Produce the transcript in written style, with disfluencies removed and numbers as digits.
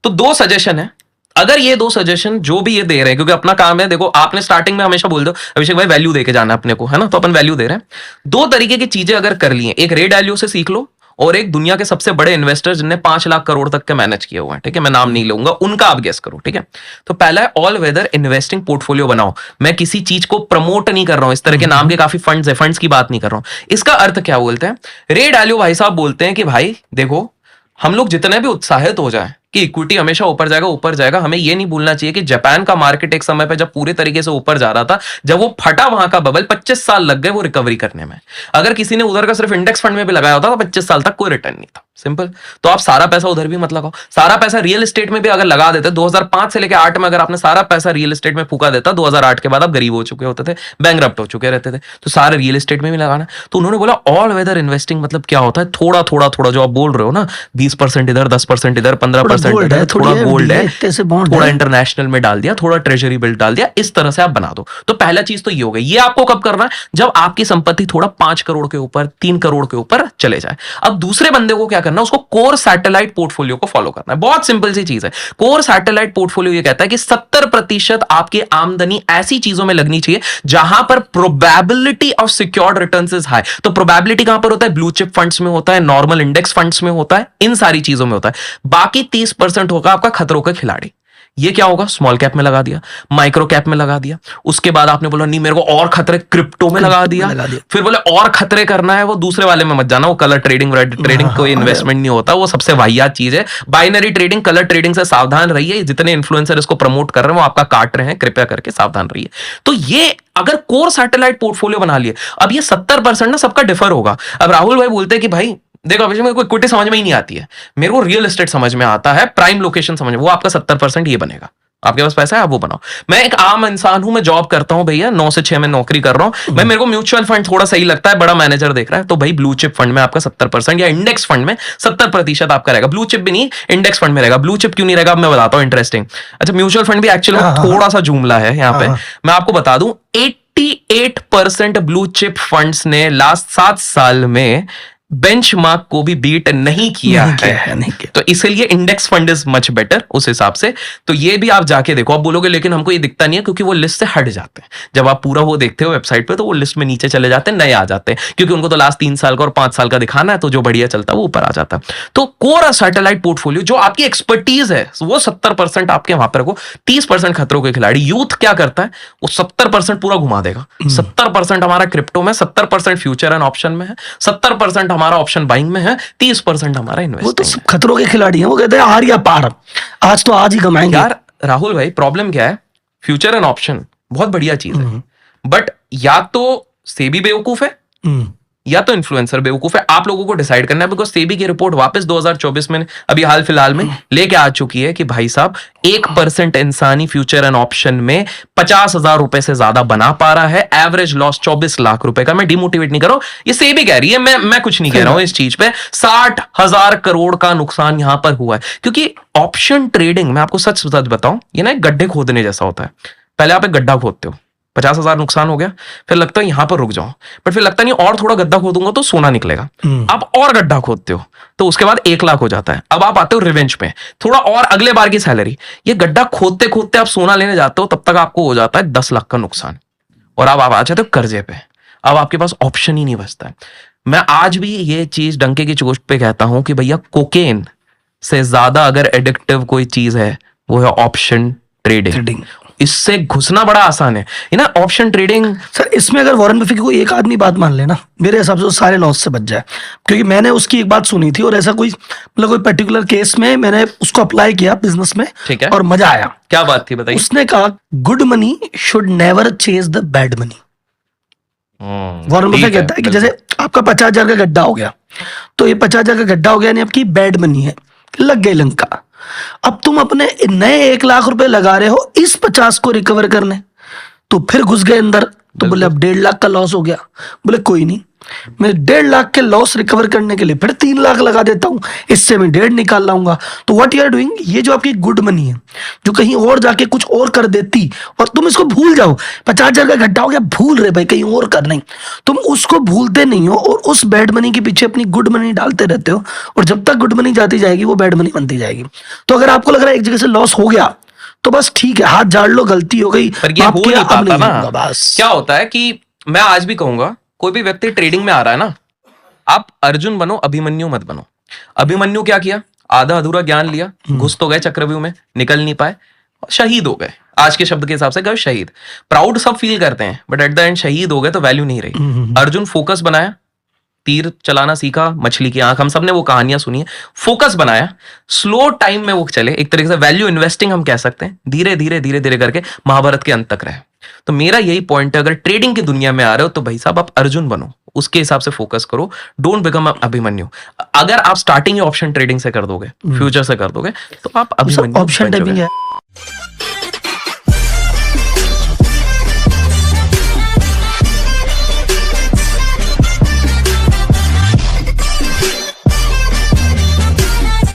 तो 2 सजेशन है, अगर ये 2 सजेशन जो भी ये दे रहे हैं, क्योंकि अपना काम है, देखो आपने स्टार्टिंग में हमेशा बोल दो अभिषेक भाई वैल्यू देके जाना अपने को, है ना, तो अपन वैल्यू दे रहे हैं। 2 तरीके की चीजें अगर कर ली हैं, एक रे वैल्यू से सीख लो और एक दुनिया के सबसे बड़े इन्वेस्टर जिनने 5 लाख करोड़ तक के मैनेज किए हुए हैं, ठीक है, मैं नाम नहीं लूंगा, उनका आप गेस करो, ठीक है। तो पहला है ऑल वेदर इन्वेस्टिंग पोर्टफोलियो बनाओ। मैं किसी चीज को प्रमोट नहीं कर रहा हूं, इस तरह के नाम के काफी फंड्स है, फंड्स की बात नहीं कर रहा हूं। इसका अर्थ क्या बोलते हैं, रे वैल्यू भाई साहब बोलते हैं कि भाई देखो हम लोग जितने भी उत्साहित हो जाएं कि इक्विटी हमेशा ऊपर जाएगा, हमें यह नहीं भूलना चाहिए कि जापान का मार्केट एक समय पे जब पूरे तरीके से ऊपर जा रहा था, जब वो फटा वहां का बबल 25 साल लग गए वो रिकवरी करने में। अगर किसी ने उधर का सिर्फ इंडेक्स फंड में भी लगाया होता तो 25 साल तक कोई रिटर्न नहीं था, सिंपल। तो आप सारा पैसा उधर भी मत लगाओ, सारा पैसा रियल एस्टेट में भी अगर लगा देते, 2005 से लेकर 8 में अगर आपने सारा पैसा रियल एस्टेट में फूका देता, 2008 के बाद आप गरीब हो चुके होते थे, बैंकरप्ट हो चुके रहते थे, तो सारे रियल एस्टेट में भी लगाना। तो उन्होंने बोला ऑल वेदर इन्वेस्टिंग मतलब क्या होता है, थोड़ा थोड़ा थोड़ा जो आप बोल रहे हो ना, 20% इधर, 10% इधर, 15% इधर, थोड़ा गोल्ड है, थोड़ा इंटरनेशनल में डाल दिया, थोड़ा ट्रेजरी बिल डाल दिया, इस तरह से आप बना दो। तो पहला चीज तो ये हो गई। ये आपको कब करना है, जब आपकी संपत्ति थोड़ा 5 करोड़ के ऊपर, 3 करोड़ के ऊपर चले जाए। अब दूसरे बंदे को क्या करना है, उसको कोर सैटेलाइट पोर्टफोलियो को फॉलो करना है। बहुत सिंपल सी चीज है। कोर सैटेलाइट पोर्टफोलियो ये कहता है कि 70% आपकी आमदनी ऐसी चीजों में लगनी चाहिए जहां पर probability of secured returns is high. तो प्रोबेबिलिटी कहां पर होता है, ब्लू चिप फंड्स में होता है, नॉर्मल इंडेक्स फंड्स में होता है, इन सारी चीजों में होता है। बाकी 30% होगा आपका खतरों का खिलाड़ी। ये क्या होगा, स्मॉल कैप में लगा दिया, माइक्रो कैप में लगा दिया, उसके बाद आपने बोला नहीं मेरे को और खतरे क्रिप्टो में लगा दिया, फिर बोले और खतरे करना है, वो दूसरे वाले में मत जाना, वो कलर ट्रेडिंग ट्रेडिंग कोई इन्वेस्टमेंट नहीं होता, वो सबसे वाहियात चीज है। बाइनरी ट्रेडिंग, कलर ट्रेडिंग से सावधान रहिए। जितने इन्फ्लुएंसर इसको प्रमोट कर रहे हैं वो आपका काट रहे हैं, कृपया करके सावधान रहिए। तो ये अगर कोर सैटेलाइट पोर्टफोलियो बना लिए, अब ये 70% ना सबका डिफर होगा। अब राहुल भाई बोलते हैं कि भाई देखो अभिषेक मेरे को इक्विटी समझ में ही नहीं आती है, मेरे को रियल एस्टेट समझ में आता है, प्राइम लोकेशन समझ में, वो आपका 70% ये बनेगा। आपके पास पैसा है आप वो बनाओ। मैं एक आम इंसान हूं, मैं जॉब करता हूं भैया, 9 से 6 में नौकरी कर रहा हूं मैं, मेरे को म्यूचुअल फंड थोड़ा सही लगता है, बड़ा मैनेजर देख रहा है, तो भाई ब्लू चिप फंड में आपका 70% या इंडेक्स फंड में 70% आपका रहेगा। ब्लू चिप भी नहीं, इंडेक्स फंड में रहेगा। ब्लू चिप क्यों नहीं रहेगा, अब मैं बताता हूं, इंटरेस्टिंग। अच्छा, म्यूचुअल फंड भी एक्चुअली थोड़ा सा जुमला है यहाँ पे, मैं आपको बता दूं 88% ब्लू चिप फंड्स ने लास्ट 7 साल में बेंचमार्क को भी बीट नहीं किया है। तो इसलिए index fund is much better उस हिसाब से। तो ये भी आप जाके देखो। आप बोलोगे लेकिन हमको ये दिखता नहीं है, क्योंकि वो लिस्ट से हट जाते हैं। जब आप पूरा वो देखते हो वेबसाइट पे तो वो लिस्ट में नीचे चले जाते हैं, नए आ जाते हैं, क्योंकि उनको तो लास्ट 3 साल का और 5 साल का दिखाना है, तो जो बढ़िया चलता है वो ऊपर आ जाता है। तो कोर सैटेलाइट पोर्टफोलियो जो आपकी एक्सपर्टीज है वो 70% आपके वहां पर रखो, 30% खतरों के खिलाड़ी। यूथ क्या करता है, वो 70% पूरा घुमा देगा। 70% हमारा क्रिप्टो में, 70% फ्यूचर एंड ऑप्शन में है, 70% हमारा ऑप्शन बाइंग में है, 30% हमारा इन्वेस्टिंग। वो तो सब खतरों के खिलाड़ी हैं, वो कहते हैं हार या पार, आज तो आज ही कमाएंगे। यार राहुल भाई प्रॉब्लम क्या है, फ्यूचर एंड ऑप्शन बहुत बढ़िया चीज है, बट या तो सेबी बेवकूफ है या तो इन्फ्लुएंसर बेवकूफ है। आप लोगों को डिसाइड करना है, बिकॉज सेबी की रिपोर्ट वापस 2024 में अभी हाल फिलहाल में लेके आ चुकी है कि भाई साहब 1% इंसानी फ्यूचर एंड ऑप्शन में 50,000 रुपए से ज्यादा बना पा रहा है, एवरेज लॉस 24 लाख रुपए का। मैं डिमोटिवेट नहीं कर रहा हूं, ये सेबी कह रही है, मैं कुछ नहीं कह रहा हूं इस चीज पे। 60,000 करोड़ का नुकसान यहां पर हुआ है, क्योंकि ऑप्शन ट्रेडिंग, मैं आपको सच बताऊं, ये ना एक गड्ढे खोदने जैसा होता है। पहले आप एक गड्ढा खोदते हो, 50,000 नुकसान हो गया, फिर लगता है यहां पर रुक जाओ, बट फिर लगता नहीं और थोड़ा गड्ढा खोदूंगा तो सोना निकलेगा। अब और गड्ढा खोदते हो तो उसके बाद 1 लाख हो जाता है। अब आप आते हो रिवेंज पे, थोड़ा और अगले बार की सैलरी। ये गड्ढा खोदते खोदते आप सोना लेने जाते हो, तब तक आपको हो जाता है 10 लाख का नुकसान, और अब आप आ जाते हो कर्जे पे। अब आपके पास ऑप्शन ही नहीं बचता है। मैं आज भी ये चीज डंके की चोट पे कहता हूं कि भैया कोकेन से ज्यादा अगर एडिक्टिव कोई चीज है वो है ऑप्शन ट्रेडिंग। इससे घुसना बड़ा आसान है ना, ऑप्शन ट्रेडिंग। सर इसमें अगर वॉरेन बफेट की कोई एक आदमी बात मान लेना, मेरे हिसाब से सारे लॉस से बच जाए। क्योंकि मैंने उसकी एक बात सुनी थी, और ऐसा कोई मतलब कोई पर्टिकुलर केस में मैंने उसको अप्लाई किया बिजनेस में, ठीक है, और मजा आया। क्या बात थी बताइए? उसने कहा good money should never chase the bad money. Warren Buffett कहता है कि जैसे आपका 50,000 का गड्ढा हो गया, तो ये 50,000 का गड्ढा हो गया, यानी आपकी बैड मनी है, लग गई लंका। अब तुम अपने नए 1 लाख रुपए लगा रहे हो इस 50 को रिकवर करने, तो फिर घुस गए अंदर तो बोले अब 1.5 लाख का लॉस हो गया, बोले कोई नहीं, मैं 1.5 लाख के लॉस रिकवर करने के लिए फिर 3 लाख लगा देता हूं, इससे मैं 1.5 निकाल लाऊंगा। तो व्हाट यू आर डूइंग, ये जो आपकी गुड मनी है जो कहीं और जाके कुछ और कर देती और तुम इसको भूल जाओ, 50,000 का गड्ढा हो गया, भूल रहे भाई, कहीं और कर नहीं, तुम उसको भूलते नहीं हो और उस बैड मनी के पीछे अपनी गुड मनी डालते रहते हो, और जब तक गुड मनी जाती जाएगी वो बैड मनी बनती जाएगी। तो अगर आपको लग रहा है एक जगह से लॉस हो गया तो बस ठीक है, हाथ झाड़ लो, गलती हो गई, पर ये माफ हो किया, नहीं अब पाता नहीं ना। होगा, बस। क्या होता है कि मैं आज भी कहूंगा, कोई भी व्यक्ति ट्रेडिंग में आ रहा है ना, आप अर्जुन बनो, अभिमन्यु मत बनो। अभिमन्यु क्या किया, आधा अधूरा ज्ञान लिया, घुस तो गए चक्रव्यूह में, निकल नहीं पाए, शहीद हो गए। आज के शब्द के हिसाब से गए शहीद। प्राउड सब फील करते हैं, बट एट द एंड शहीद हो गए तो वैल्यू नहीं रही। अर्जुन फोकस बनाया, तीर चलाना सीखा, मछली की आंख, हम सब ने वो कहानियां सुनी है, फोकस बनाया, स्लो टाइम में वो चले, एक तरीके से वैल्यू इन्वेस्टिंग हम कह सकते हैं, धीरे धीरे धीरे धीरे करके महाभारत के अंत तक रहे। तो मेरा यही पॉइंट है, अगर ट्रेडिंग की दुनिया में आ रहे हो तो भाई साहब आप अर्जुन बनो, उसके हिसाब से फोकस करो, डोंट बिकम अभिमन्यु। अगर आप स्टार्टिंग ऑप्शन ट्रेडिंग से कर दोगे, फ्यूचर से कर दोगे, तो आप अभिमन्यु ऑप्शन बन जाओगे। टाइपिंग है।